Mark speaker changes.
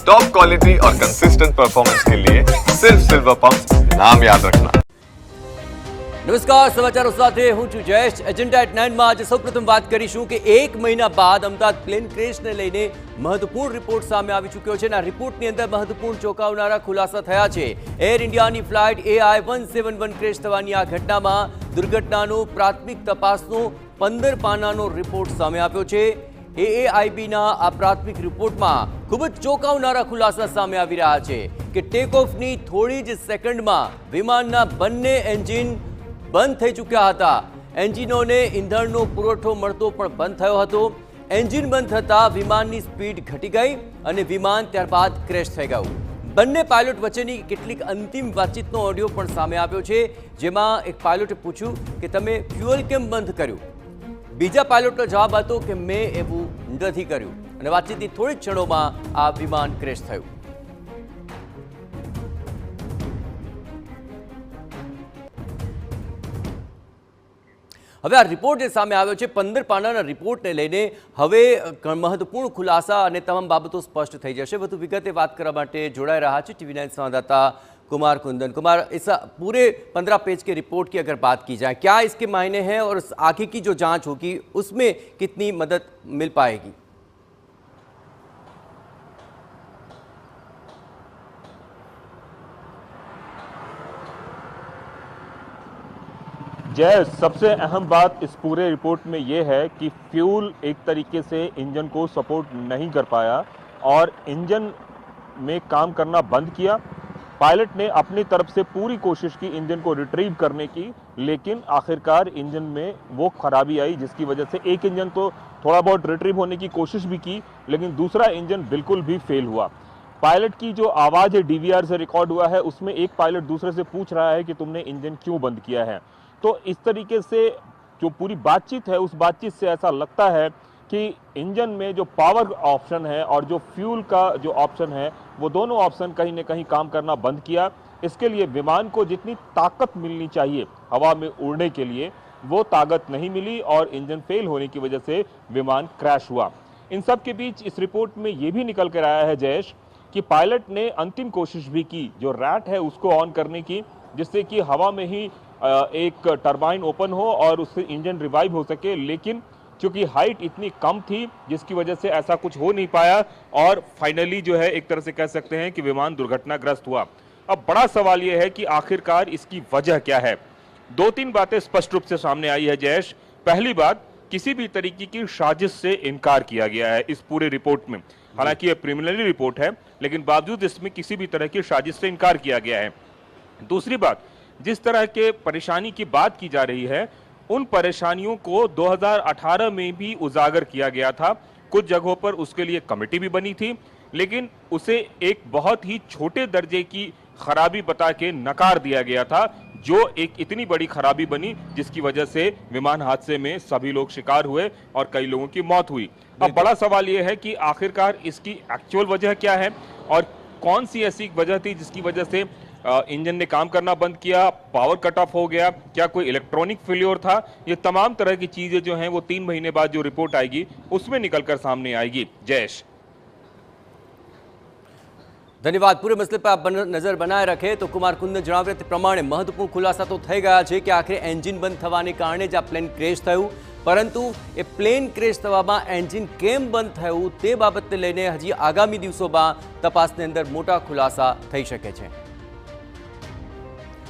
Speaker 1: Top quality और consistent performance के लिए सिर्फ सिल्वर पंप नाम याद रखना।
Speaker 2: नमस्कार, समाचारों સાથે હું છું જયેશ। એજન્ડા એટ 9 માં આજે સૌપ્રથમ વાત કરીશું કે 1 મહિના બાદ અમદાવાદ પ્લેન ક્રેશને લઈને મહત્વપૂર્ણ રિપોર્ટ સામે આવી ચૂક્યો છે અને આ રિપોર્ટની અંદર મહત્વપૂર્ણ ચોંકાવનારા ખુલાસા થયા છે। એર ઇન્ડિયાની ફ્લાઇટ AI-171 ક્રેશ થવાની આ ઘટનામાં દુર્ઘટનાનો પ્રાથમિક તપાસનો 15 પાનાનો રિપોર્ટ સામે આવ્યો છે। AAIBના આ પ્રાથમિક રિપોર્ટમાં ખૂબ જ ચોંકાવનારા ખુલાસા સામે આવી રહ્યા છે કે ટેક ઓફની થોડી જ સેકન્ડમાં વિમાનના બંને એન્જિન બંધ થઈ ચૂક્યા હતા। એન્જિનોને ઈંધણનો પુરવઠો મળતો પણ બંધ થયો હતો। એન્જિન બંધ થતાં વિમાનની સ્પીડ ઘટી ગઈ અને વિમાન ત્યારબાદ ક્રેશ થઈ ગયું। બંને પાયલોટ વચ્ચેની કેટલીક અંતિમ વાતચીતનો ઓડિયો પણ સામે આવ્યો છે, જેમાં એક પાયલોટે પૂછ્યું કે તમે ફ્યુઅલ કેમ બંધ કર્યું? બીજા પાયલોટનો જવાબ હતો કે મેં એવું નથી કર્યું અને વાતચીતની થોડી જ ક્ષણોમાં આ વિમાન ક્રેશ થયું। હવે આ રિપોર્ટ જે સામે આવ્યો છે 15 પાનાના રિપોર્ટને લઈને હવે મહત્વપૂર્ણ ખુલાસા અને તમામ બાબતો સ્પષ્ટ થઈ જશે। વધુ વિગતે વાત કરવા માટે જોડાઈ રહ્યા છે TV9 संवाददाता कुमार कुंदन। कुमार, इस पूरे 15 पेज के रिपोर्ट की अगर बात की जाए, क्या इसके मायने हैं और आगे की जो जांच होगी उसमें कितनी मदद मिल पाएगी?
Speaker 3: जय, सबसे अहम बात इस पूरे रिपोर्ट में यह है कि फ्यूल एक तरीके से इंजन को सपोर्ट नहीं कर पाया और इंजन में काम करना बंद किया। पायलट ने अपनी तरफ से पूरी कोशिश की इंजन को रिट्रीव करने की, लेकिन आखिरकार इंजन में वो खराबी आई जिसकी वजह से एक इंजन तो थोड़ा बहुत रिट्रीव होने की कोशिश भी की, लेकिन दूसरा इंजन बिल्कुल भी फेल हुआ। पायलट की जो आवाज़ है DVR से रिकॉर्ड हुआ है, उसमें एक पायलट दूसरे से पूछ रहा है कि तुमने इंजन क्यों बंद किया है। तो इस तरीके से जो पूरी बातचीत है, उस बातचीत से ऐसा लगता है कि इंजन में जो पावर ऑप्शन है और जो फ्यूल का जो ऑप्शन है, वो दोनों ऑप्शन कहीं ना कहीं काम करना बंद किया। इसके लिए विमान को जितनी ताकत मिलनी चाहिए हवा में उड़ने के लिए, वो ताकत नहीं मिली और इंजन फेल होने की वजह से विमान क्रैश हुआ। इन सब के बीच इस रिपोर्ट में ये भी निकल कर आया है जयेश कि पायलट ने अंतिम कोशिश भी की, जो रैट है उसको ऑन करने की, जिससे कि हवा में ही एक टरबाइन ओपन हो और उससे इंजन रिवाइव हो सके, लेकिन क्योंकि हाइट इतनी कम थी जिसकी वजह से ऐसा कुछ हो नहीं पाया और फाइनली जो है एक तरह से कह सकते हैं कि विमान दुर्घटनाग्रस्त हुआ। अब बड़ा सवाल यह है कि आखिरकार इसकी वजह क्या है। 2-3 बातें स्पष्ट रूप से सामने आई है जयेश। पहली बात, किसी भी तरीके की साजिश से इनकार किया गया है इस पूरे रिपोर्ट में। हालांकि यह प्रिलिमिनरी रिपोर्ट है, लेकिन बावजूद इसमें किसी भी तरह की साजिश से इनकार किया गया है। दूसरी बात, जिस तरह के परेशानी की बात की जा रही है, उन परेशानियों को 2018 में भी उजागर किया गया था। कुछ जगहों पर उसके लिए कमेटी भी बनी थी, लेकिन उसे एक बहुत ही छोटे दर्जे की खराबी बता के नकार दिया गया था, जो एक इतनी बड़ी खराबी बनी जिसकी वजह से विमान हादसे में सभी लोग शिकार हुए और कई लोगों की मौत हुई। अब बड़ा सवाल यह है कि आखिरकार इसकी एक्चुअल वजह क्या है और कौन सी ऐसी वजह थी जिसकी वजह से इंजन ने काम करना बंद किया, पावर कट ऑफ हो गया, क्या कोई इलेक्ट्रॉनिक फेल्योर था? ये तमाम तरह की चीजें जो हैं वो 3 महीने बाद जो रिपोर्ट आएगी उसमें निकलकर सामने आएगी। जयेश,
Speaker 2: धन्यवाद। पूरे मसले पर आप नजर बनाए रखे तो कुमार कुंदन जણાવ્યા તે પ્રમાણે મહત્વપૂર્ણ ખુલાસા તો થઈ ગયા છે કે આખરે એન્જિન બંધ થવાને કારણે જ આ પ્લેન ક્રેશ થયું, પરંતુ એ પ્લેન ક્રેશ થવામાં એન્જિન કેમ બંધ થયું તે બાબતને લઈને હજી આગામી દિવસોમાં તપાસની અંદર મોટા ખુલાસા થઈ શકે છે।